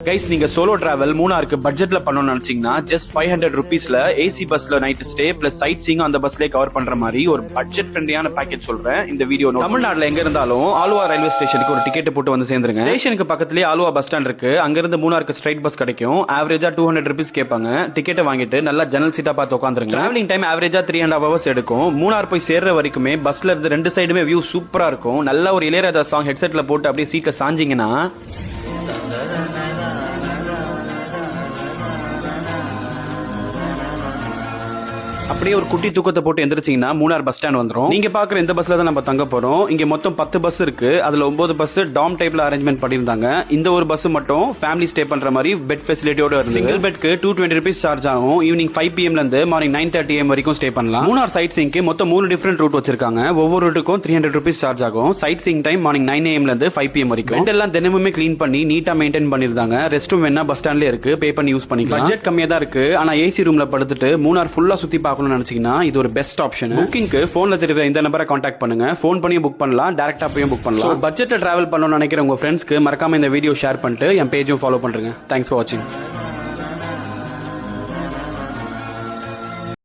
Guys, நீங்க solo travel மூணாருக்கு பட்ஜெட்ல பண்ணணும்னு நினைச்சீங்கன்னா ஜஸ்ட் 500 rupeesல ஏசி பஸ்ல night stay plus sightseeing அந்த பஸ்லயே கவர் பண்ற மாதிரி ஒரு பட்ஜெட் ஃப்ரெண்ட்லியான பேக்கேஜ் சொல்றேன். இந்த வீடியோ தமிழ்நாடுல எங்க இருந்தாலும் ஆலுவா ரயில்வே ஸ்டேஷனுக்கு ஒரு டிக்கெட் போட்டு வந்து சேர்ந்துருங்க. ஸ்டேஷனுக்கு பக்கத்துலயே ஆலுவா பஸ் ஸ்டாண்ட் இருக்கு. அங்க இருந்து மூணாருக்கு ஸ்ட்ரைட் பஸ் கிடைக்கும். ஆவரேஜா 200 rupees கேட்பாங்க. டிக்கெட் வாங்கிட்டு நல்லா ஜன்னல் சீட்டா பார்த்து உட்காந்துருங்க. டிராவலிங் டைம் ஆவரேஜா 3.5 hours எடுக்கும். மூணார் போய் சேர்ற வரைக்குமே பஸ்ல இருந்து ரெண்டு சைடுமே வியூ சூப்பரா இருக்கும். நல்ல ஒரு இளையராஜா சாங் ஹெட்செட்ல போட்டு அப்படியே சீட்ல சாஞ்சிங்கன்னா அப்படியே ஒரு குட்டி தூக்கத்தை போட்டு எந்திரிச்சீங்கன்னா மூணார் பஸ் ஸ்டாண்ட் வந்துரும். நீங்க பாக்குற இந்த பஸ்ல தான் நம்ம தங்க போறோம். இங்க மொத்தம் 10 பஸ் இருக்கு. அதுல 9 பஸ் டாம் டைப்ல அரேஞ்ச்மெண்ட் பண்ணிருந்தாங்க. இந்த ஒரு பஸ் மட்டும் ஃபேமிலி ஸ்டே பண்ற மாதிரி பெட் ஃபெசிலிட்டியோட இருந்து சிங்கிள் பெட்க்கு 220 rupees சார்ஜ் ஆகும். ஈவினிங் 5 PM ல இருந்து மார்னிங் 9:30 AM வரைக்கும் ஸ்டே பண்ணலாம். மூணார் சைட் சீங்க்கு மொத்தம் 3 டிஃபரெண்ட் ரூட் வச்சிருக்காங்க. ஒவ்வொரு ரூட்டுக்கும் 300 rupees சார்ஜ் ஆகும். Sightseeing time morning 9 AM ல இருந்து 5 PM வரைக்கும். பெட் எல்லாம் தினமுமே க்ளீன் பண்ணி நீட்டா மெயின்டைன் பண்ணிருந்தாங்க. ரெஸ்ட் ரூம் வேணா பஸ் ஸ்டாண்ட்ல இருக்கு. பே பண்ணி யூஸ் பண்ணிக்கலாம். பட்ஜெட் கம்மியா தான் இருக்கு. ஆனா ஏசி ரூம்ல படுத்துட்டு மூணார் ஃபுல்லா சுத்தி பார்க்கணும்னு நினைச்சீங்கன்னா இது ஒரு பெஸ்ட் ஆப்ஷன். புக்கிங்க்கு போன்ல தெரியுற இந்த நம்பரை கான்டாக்ட் பண்ணுங்க. போன் பண்ணி புக் பண்ணலாம், டைரக்டா போய் புக் பண்ணலாம். பட்ஜெட்ல டிராவல் பண்ணணும்னு நினைக்கிற உங்க ஃப்ரெண்ட்ஸ்க்கு மறக்காம இந்த வீடியோ ஷேர் பண்ணிட்டு என் பேஜும் ஃபாலோ பண்றீங்க. தேங்க்ஸ் ஃபார் வாட்சிங்.